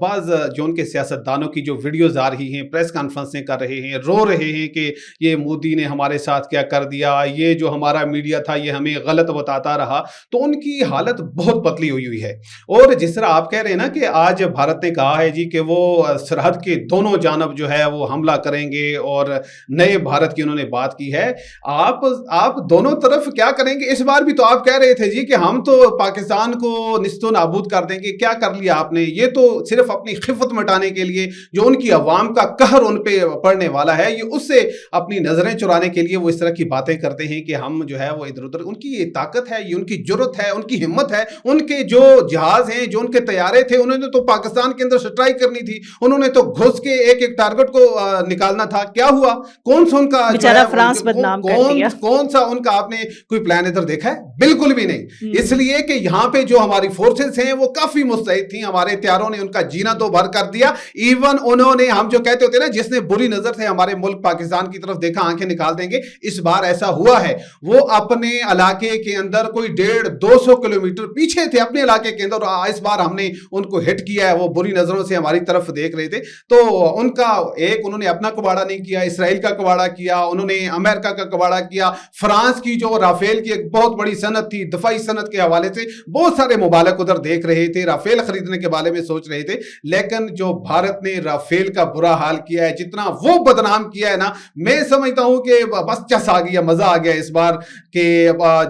بعض جو ان کے سیاستدانوں کی جو ویڈیوز آ رہی ہیں، پریس کانفرنسیں کر رہے ہیں، رو رہے ہیں کہ یہ مودی نے ہمارے ساتھ کیا کر دیا، یہ جو ہمارا میڈیا تھا یہ ہمیں غلط بتاتا رہا، تو ان کی حالت بہت پتلی ہوئی ہے۔ اور جس طرح آپ کہہ رہے ہیں نا کہ آج بھارت نے کہا ہے جی کہ وہ سرحد کے دونوں جانب جو ہے وہ حملہ کریں گے اور نئے بھارت کی انہوں نے بات کی ہے، آپ دونوں طرف کیا کریں گے؟ اس بار بھی تو آپ کہہ رہے تھے جی کہ ہم تو پاکستان کو نیست و نابود کر دیں گے۔ کیا کر لیا آپ نے؟ یہ تو صرف اپنی خفت مٹانے کے لیے، جو ان کی عوام کا قہر ان پہ پڑنے والا ہے، یہ اس سے اپنی نظریں چرانے کے لیے وہ اس طرح کی باتیں کرتے ہیں کہ ہم جو ہے وہ ادھر ادھر۔ ان کی یہ طاقت ہے، یہ ان کی جرت ہے، ان کی ہمت ہے۔ ان کے جو جہاز ہیں، جو ان کے طیارے تھے، انہوں نے تو پاکستان کے اندر سٹرائک کرنی تھی، انہوں نے تو گھس کے ایک ایک ٹارگٹ کو نکالنا تھا۔ کیا ہوا؟ کون سا ان کا بیچارہ فرانس بدنام کر دیا، کون سا ان کا آپ نے کوئی پلان ادھر دیکھا ہے؟ بالکل بھی نہیں۔ اس لیے کہ یہاں پہ جو ہماری فورسز ہیں وہ کافی مستعد تھیں، ہمارے ہتھیاروں نے ان کا جینا تو بھر کر دیا۔ ایون انہوں نے، ہم جو کہتے ہوتے ہیں نا، جس نے بری نظر سے ہمارے ملک پاکستان کی طرف دیکھا آنکھیں نکال دیں گے، اس بار ایسا ہوا ہے۔ وہ اپنے علاقے کے اندر کوئی 150-200 کلومیٹر پیچھے تھے اپنے علاقے کے اندر، اور اس بار ہم نے ان کو ہٹ کیا ہے۔ وہ بری نظروں سے ہماری طرف دیکھ رہے تھے، تو ان کا ایک انہوں نے اپنا کباڑا نہیں کیا، اسرائیل کا کباڑا کیا، انہوں نے امریکہ کا کباڑا کیا، فرانس کی جو رافیل کی ایک بہت بڑی صنعت تھی، دفاعی صنعت کے حوالے سے بہت سارے مبالغ ادھر دیکھ رہے تھے، رافیل خریدنے کے بارے میں سوچ رہے تھے۔ لیکن جو بھارت نے رافیل کا برا حال کیا ہے، جتنا وہ بدنام کیا ہے نا، میں سمجھتا ہوں کہ بس چس آ گیا، مزہ آ گیا اس بار، کہ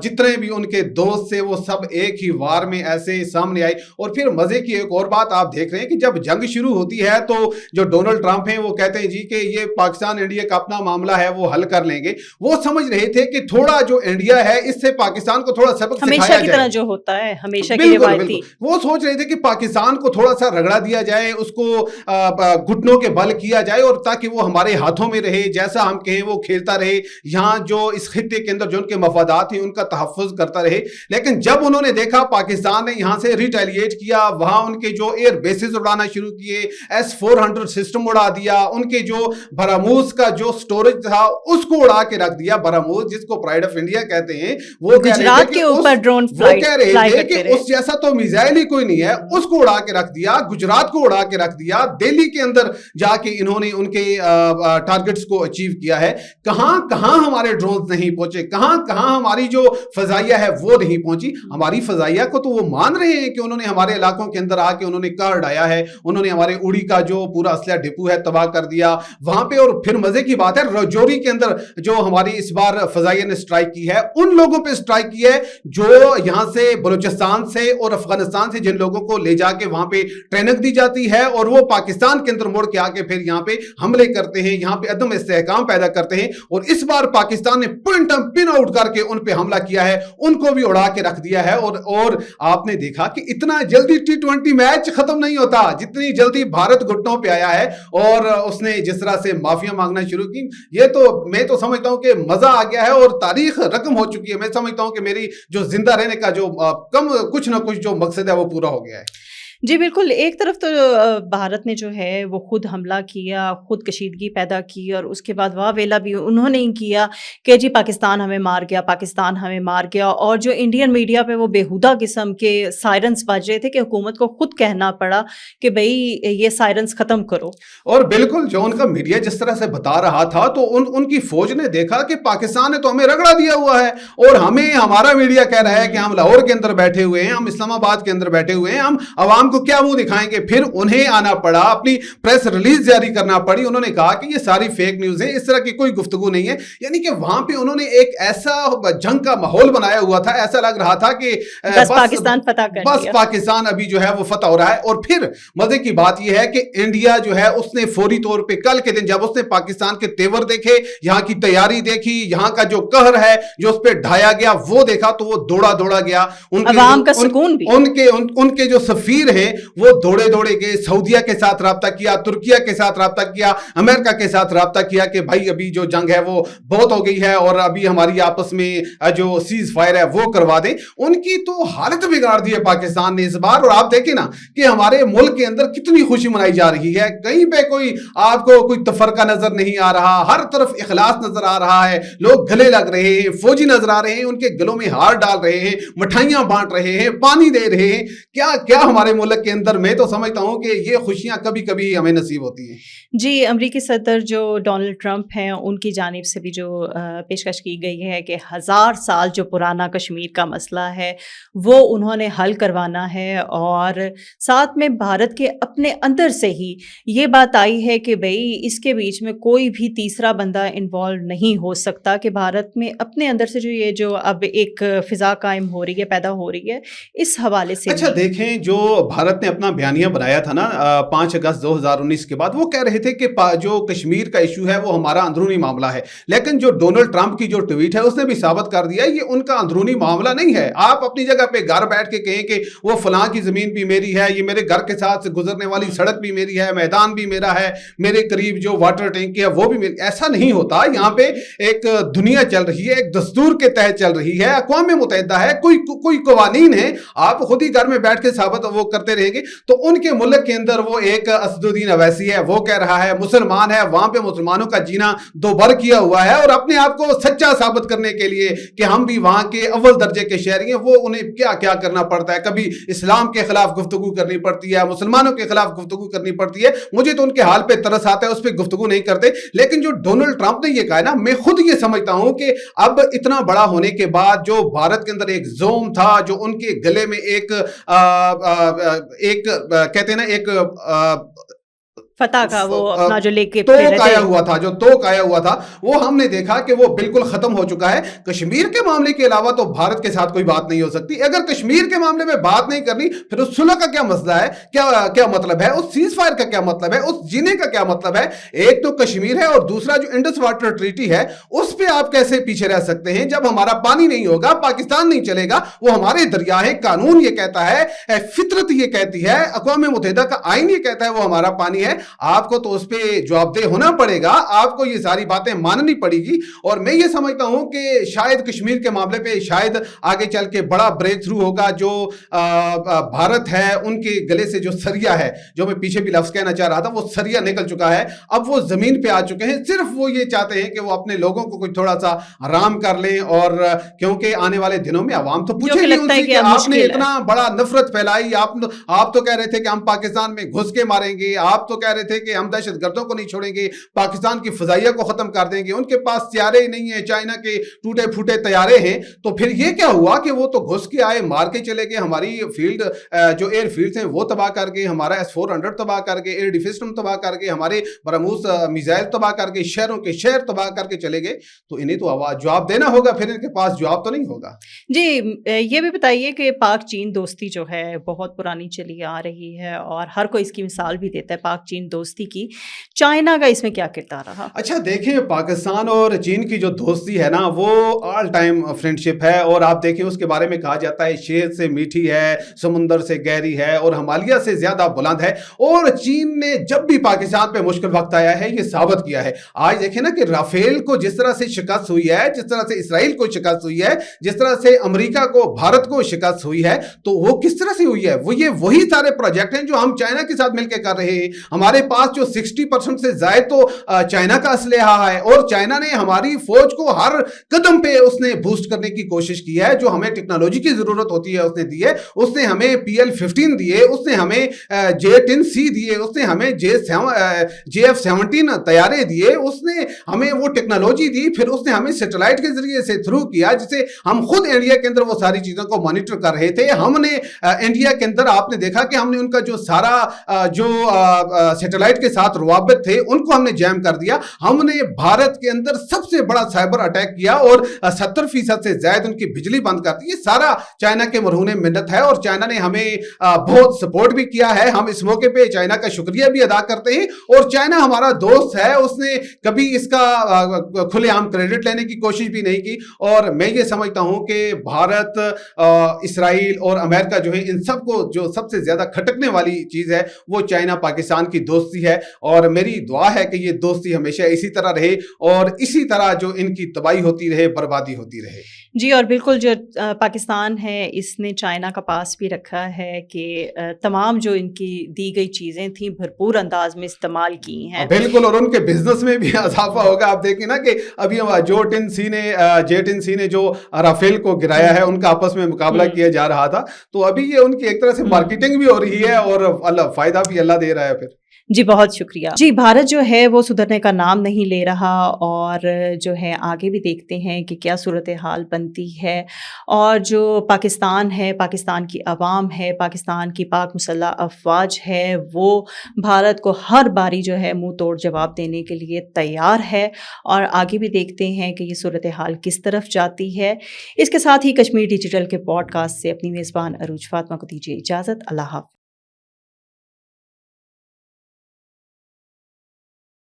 جتنے بھی ان کے دوست تھے وہ سب ایک ہی وار میں ایسے سامنے آئے۔ اور پھر مزے کی ایک اور بات آپ دیکھ رہے ہیں کہ جب جنگ شروع ہوتی ہے تو جو ڈونلڈ ٹرمپ ہیں وہ کہتے ہیں جی کہ یہ پاکستان انڈیا کا اپنا معاملہ ہے، وہ حل کر لیں گے۔ وہ سمجھ رہے تھے کہ تھوڑا جو انڈیا ہے اس سے پاکستان کو تھوڑا سبق سکھایا جائے، ہمیشہ کی طرح جو ہوتا ہے، ہمیشہ کی بالکل روایتی۔ بالکل۔ وہ سوچ رہے تھے کہ پاکستان کو تھوڑا سا رگڑا دیا جائے، اس کو گھٹنوں کے بل کیا جائے، اور تاکہ وہ ہمارے ہاتھوں میں رہے، جیسا ہم کہیں وہ کھیلتا رہے، یہاں جو اس خطے کے اندر جو ان کے مفادات ہیں ان کا تحفظ کرتا رہے۔ لیکن جب انہوں نے دیکھا پاکستان نے یہاں سے ریٹیلیٹ کیا، وہاں ان کے جو ایئر بیسز اڑانا شروع کیے، S-400 سسٹم اڑا دیا، ان کے جو براموس کا جو سٹوریج تھا اس کو اڑا کے رکھ دیا۔ براموس جس کو پرائڈ آف انڈیا کہتے ہیں، وہ گجرات کے اوپر ڈرون فلائی کرتے رہے کہ اس جیسا تو میزائل ہی کوئی نہیں ہے، اس کو اڑا کے رکھ دیا، گجرات کو اڑا کے رکھ دیا، دہلی کے اندر جا کے انہوں نے ان کے ٹارگٹس کو اچیو کیا ہے۔ کہاں کہاں ہمارے ڈرونز نہیں پہنچے، کہاں کہاں ہماری جو فضائیہ ہے وہ نہیں پہنچی۔ ہماری فضائیہ کو تو وہ مان رہے ہیں کہ انہوں نے ہمارے علاقوں کے اندر آ کے انہوں نے کار ڈایا ہے، انہوں نے ہمارے اڑی کا جو پورا اسلحہ ڈپو ہے تباہ کر دیا وہاں پہ۔ اور پھر مزے کی بات ہے، رجوری کے اندر جو ہماری اس بار فضائیہ نے سٹرائک کی ہے، ان لوگوں پہ سٹرائک کی ہے جو یہاں سے بلوچستان سے اور افغانستان سے جن لوگوں کو لے جا کے وہاں پہ ٹریننگ دی جاتی ہے، اور وہ پاکستان کے اندر مڑ کے آ کے پھر یہاں پہ حملے کرتے ہیں، یہاں پہ عدم استحکام پیدا کرتے ہیں۔ اور اس بار پاکستان نے پن آؤٹ کر کے ان پہ حملہ کیا ہے، ان کو بھی اڑا کے رکھ دیا ہے۔ اور آپ نے دیکھا کہ اتنا جلدی T20 میچ ختم نہیں ہوتا جتنی جلدی بھارت گھٹنوں پہ آیا ہے، اور اس نے جس طرح سے معافیاں مانگنا شروع کی، یہ تو میں تو سمجھتا ہوں کہ مزہ آ گیا ہے اور تاریخ رقم ہو چکی ہے۔ میں سمجھتا ہوں کہ میری جو زندہ رہنے کا جو کچھ نہ کچھ جو مقصد ہے وہ پورا ہو گیا ہے۔ جی بالکل، ایک طرف تو بھارت نے جو ہے وہ خود حملہ کیا، خود کشیدگی پیدا کی، اور اس کے بعد واہ ویلا بھی انہوں نے ہی کیا کہ جی پاکستان ہمیں مار گیا، پاکستان ہمیں مار گیا۔ اور جو انڈین میڈیا پہ وہ بےہودہ قسم کے سائرنس بج رہے تھے کہ حکومت کو خود کہنا پڑا کہ بھئی یہ سائرنس ختم کرو۔ اور بالکل جو ان کا میڈیا جس طرح سے بتا رہا تھا، تو ان کی فوج نے دیکھا کہ پاکستان نے تو ہمیں رگڑا دیا ہوا ہے، اور ہمیں ہمارا میڈیا کہہ رہا ہے کہ ہم لاہور کے اندر بیٹھے ہوئے ہیں، ہم اسلام آباد کے اندر بیٹھے ہوئے ہیں، ہم عوام کو کیا منہ دکھائیں گے۔ پھر انہیں آنا پڑا، اپنی پریس ریلیز جاری کرنا پڑی، انہوں نے کہا کہ یہ ساری فیک نیوز ہے، اس طرح کی کوئی گفتگو نہیں ہے۔ یعنی کہ وہاں پہ انہوں نے ایک ایسا جنگ کا ماحول بنایا ہوا تھا، ایسا لگ رہا تھا کہ بس پاکستان فتح کر بس دیا، پاکستان ابھی جو ہے وہ فتح ہو رہا ہے۔ اور پھر مزے کی بات یہ ہے کہ انڈیا جو ہے اس نے فوری طور پہ کل کے دن جب اس نے پاکستان کے تیور دیکھے، یہاں کی تیاری دیکھی، یہاں کا جو قہر ہے جو اس پہ ڈھایا گیا وہ دیکھا، تو وہ دوڑا گیا۔ عوام کا سکون بھی، ان کے جو سفیر ہیں وہ دوڑے گئے، سعودیہ کے ساتھ رابطہ کیا، ترکیہ کے ساتھ رابطہ کیا، امریکہ کے ساتھ رابطہ کیا کہ بھائی ابھی جو جنگ ہے وہ بہت ہو گئی ہے، اور ابھی ہماری آپس میں جو سیز فائر ہے وہ کروا دیں۔ ان کی تو حالت بگاڑ دی ہے پاکستان نے اس بار۔ اور آپ دیکھیں نا کہ ہمارے ملک کے اندر کتنی خوشی منائی جا رہی ہے، کہیں پہ کوئی آپ کو کوئی تفرقہ نظر نہیں آ رہا، ہر طرف اخلاص نظر آ رہا ہے، لوگ گلے لگ رہے ہیں، فوجی نظر آ رہے ہیں، ان کے گلوں میں ہار ڈال رہے ہیں، مٹھائیاں بانٹ رہے ہیں، پانی دے رہے ہیں۔ کیا کیا ہمارے ملک ملک کے اندر میں تو سمجھتا ہوں کہ یہ خوشیاں کبھی کبھی ہمیں نصیب ہوتی ہیں. جی، امریکی صدر جو ڈونلڈ ٹرمپ ہیں ان کی جانب سے بھی جو پیشکش کی گئی ہے کہ 1000 سال جو پرانا کشمیر کا مسئلہ ہے وہ انہوں نے حل کروانا ہے، اور ساتھ میں بھارت کے اپنے اندر سے ہی یہ بات آئی ہے کہ بھئی اس کے بیچ میں کوئی بھی تیسرا بندہ انوالو نہیں ہو سکتا، کہ بھارت میں اپنے اندر سے جو اب ایک فضا قائم ہو رہی ہے، پیدا ہو رہی ہے، اس حوالے سے اچھا بھی۔ دیکھیں، جو بھارت نے اپنا بیانیہ بنایا تھا نا 5 اگست 2019 کے بعد، وہ کہہ رہے تھے کہ جو کشمیر کا ایشو ہے وہ ہمارا اندرونی معاملہ ہے، لیکن جو ڈونلڈ ٹرمپ کی جو ٹویٹ ہے اس نے بھی ثابت کر دیا یہ ان کا اندرونی معاملہ نہیں ہے. آپ اپنی جگہ پہ گھر بیٹھ کے کہیں کہ وہ فلاں کی زمین بھی میری ہے، یہ میرے گھر کے ساتھ سے گزرنے والی سڑک بھی میری ہے، میدان بھی میرا ہے، میرے قریب جو واٹر ٹینک ہے وہ بھی میری. ایسا نہیں ہوتا. یہاں پہ ایک دنیا چل رہی ہے، ایک دستور کے تحت چل رہی ہے، اقوام متحدہ ہے، کوئی قوانین ہے. آپ خود ہی گھر میں بیٹھ کے ثابت وہ کرتے رہیں گے. تو ان کے ملک کے اندر وہ ایک اسد الدین اویسی ہے، وہ کہہ رہا ہے مسلمان ہے، وہاں پہ مسلمانوں کا جینا دوبر کیا ہوا ہے، اور اپنے آپ کو سچا ثابت کرنے کے لیے کہ ہم بھی وہاں کے اول درجے کے شہری ہیں، وہ انہیں کیا کیا کرنا پڑتا ہے. کبھی اسلام کے خلاف گفتگو کرنی پڑتی ہے، مسلمانوں کے خلاف گفتگو کرنی پڑتی ہے. مجھے تو ان کے حال پہ ترس آتا ہے، اس پہ گفتگو نہیں کرتے. لیکن جو ڈونلڈ ٹرمپ نے یہ کہا ہے نا، میں خود یہ سمجھتا ہوں کہ اب اتنا بڑا ہونے کے بعد جو بھارت کے اندر ایک زوم تھا، جو ان کے گلے میں ایک کہتے ہیں نا ایک فتح کا وہ اپنا جو لے کے توق آیا ہوا تھا، جو توق آیا ہوا تھا، وہ ہم نے دیکھا کہ وہ بالکل ختم ہو چکا ہے. کشمیر کے معاملے کے علاوہ تو بھارت کے ساتھ کوئی بات نہیں ہو سکتی. اگر کشمیر کے معاملے میں بات نہیں کرنی، پھر اس صلح کا کیا مسئلہ ہے، کیا مطلب ہے، اس سیز فائر کا کیا مطلب ہے، اس جینے کا کیا مطلب ہے. ایک تو کشمیر ہے، اور دوسرا جو انڈس واٹر ٹریٹی ہے، اس پہ آپ کیسے پیچھے رہ سکتے ہیں. جب ہمارا پانی نہیں ہوگا، پاکستان نہیں چلے گا، وہ ہمارے دریا ہے. قانون یہ کہتا ہے، فطرت یہ کہتی ہے، اقوام متحدہ کا آئین یہ کہتا ہے وہ ہمارا پانی ہے. آپ کو تو اس پہ جواب دہ ہونا پڑے گا، آپ کو یہ ساری باتیں ماننی پڑے گی. اور میں یہ سمجھتا ہوں کہ شاید کشمیر کے معاملے پہ شاید آگے چل کے بڑا بریک تھرو ہوگا. جو بھارت ہے ان کے گلے سے جو سریا ہے، جو میں پیچھے بھی لفظ کہنا چاہ رہا تھا، وہ سریا نکل چکا ہے. اب وہ زمین پہ آ چکے ہیں. صرف وہ یہ چاہتے ہیں کہ وہ اپنے لوگوں کو کوئی تھوڑا سا آرام کر لیں، اور کیونکہ آنے والے دنوں میں عوام تو پوچھے گی ان سے کہ آپ نے اتنا بڑا نفرت پھیلائی، آپ تو کہہ رہے تھے کہ ہم پاکستان میں گھس کے ماریں گے، آپ تو کہہ رہے تھے کہ ہم دہشت گردوں کو نہیں چھوڑیں گے، پاکستان کی فضائیہ کو ختم کر دیں گے. ان کے پاس طیارے ہی نہیں ہیں، چائنا کے ٹوٹے پھوٹے طیارے ہیں. تو پھر یہ کیا ہوا کہ وہ تو گھس کے آئے، مار کے چلے گئے. ہماری فیلڈ جو ایئر فیلڈز ہیں وہ تباہ کر کے، ہمارا S-400 تباہ کر کے، ایئر ڈیفینس سسٹم تباہ کر کے، ہمارے براموس میزائل تباہ کر کے، شہروں کے شہر تباہ کر کے چلے گئے. تو انہیں تو جواب دینا ہوگا، پھر ان کے پاس جواب تو نہیں ہوگا. جی، یہ بھی بتائیے کہ پاک چین دوستی جو ہے بہت پرانی چلی آ رہی ہے، اور ہر کوئی اس کی مثال بھی دیتا ہے پاک چین دوستی کی. چائنا کا اس میں کیا کردار رہا؟ اچھا دیکھیں، پاکستان اور چین کی جو دوستی ہے نا، وہ آل ٹائم فرینڈ شپ ہے. اور آپ دیکھیں اس کے بارے میں کہا جاتا ہے شہد سے میٹھی ہے، سمندر سے گہری ہے، اور ہمالیہ سے زیادہ بلند ہے. اور چین نے جب بھی پاکستان پہ مشکل وقت آیا ہے یہ ثابت کیا ہے. آج دیکھیں نا کہ رافیل کو جس طرح سے شکست ہوئی ہے، جس طرح سے اسرائیل کو شکست ہوئی ہے، جس طرح سے امریکہ کو، بھارت کو شکست ہوئی ہے، تو وہ کس طرح سے ہوئی ہے؟ وہ یہ وہی سارے پروجیکٹ ہیں جو ہم چائنا کے ساتھ مل کے کر رہے ہیں. ہمارے پاس جو 60% سے زائد تو چائنا کا اسلحہ ہے، اور چائنا نے ہماری فوج کو ہر قدم پہ اس نے بوسٹ کرنے کی کوشش کی ہے. جو ہمیں ٹیکنالوجی کی ضرورت ہوتی ہے اس نے دی ہے. اس نے ہمیں PL-15 دیے، اس نے ہمیں J-10C دیے، اس نے ہمیں JF-17 طیارے دیے، اس نے ہمیں وہ ٹیکنالوجی دی. پھر اس نے ہمیں سیٹلائٹ کے ذریعے سے تھرو کیا، جسے ہم خود انڈیا کے اندر وہ ساری چیزوں کو مانیٹر کر رہے تھے. ہم نے انڈیا کے اندر آپ نے دیکھا کہ ہم نے ان کا جو سارا جو سیٹلائٹ کے ساتھ روابط تھے ان کو ہم نے جیم کر دیا. ہم نے بھارت کے اندر سب سے بڑا سائبر اٹیک کیا، اور 70% سے زائد ان کی بجلی بند کر دی. یہ سارا چائنا کے مرہون منت ہے، اور چائنا نے ہمیں بہت سپورٹ بھی کیا ہے. ہم اس موقع پہ چائنا کا شکریہ بھی ادا کرتے ہیں. اور چائنا ہمارا دوست ہے، اس نے کبھی اس کا کھلے عام کریڈٹ لینے کی کوشش بھی نہیں کی. اور میں یہ سمجھتا ہوں کہ بھارت، اسرائیل اور امریکہ جو ہے، ان سب کو جو سب سے زیادہ کھٹکنے والی چیز ہے وہ چائنا پاکستان کی دوستی ہے. اور میری دعا ہے کہ یہ دوستی ہمیشہ اسی طرح رہے، اور اسی طرح جو ان کی تباہی ہوتی رہے، بربادی ہوتی رہے. جی اور بالکل جو پاکستان ہے اس نے چائنا کا پاس بھی رکھا ہے کہ تمام جو ان کی دی گئی چیزیں تھیں بھرپور انداز میں استعمال کی ہیں۔ بالکل، اور ان کے بزنس میں بھی اضافہ ہوگا۔ آپ دیکھیں نا کہ ابھی جے10 سی نے جو رافیل کو گرایا ہے، ان کا آپس میں مقابلہ کیا جا رہا تھا، تو ابھی یہ ان کی ایک طرح سے مارکیٹنگ بھی ہو رہی ہے اور اللہ فائدہ بھی اللہ دے رہا ہے پھر۔ جی بہت شکریہ۔ جی بھارت جو ہے وہ سدھرنے کا نام نہیں لے رہا اور جو ہے آگے بھی دیکھتے ہیں کہ کیا صورتحال بنتی ہے، اور جو پاکستان ہے، پاکستان کی عوام ہے، پاکستان کی پاک مسلح افواج ہے، وہ بھارت کو ہر باری جو ہے منہ توڑ جواب دینے کے لیے تیار ہے، اور آگے بھی دیکھتے ہیں کہ یہ صورتحال کس طرف جاتی ہے۔ اس کے ساتھ ہی کشمیر ڈیجیٹل کے پوڈ کاسٹ سے اپنی میزبان عروج فاطمہ کو دیجیے اجازت۔ اللہ حافظ۔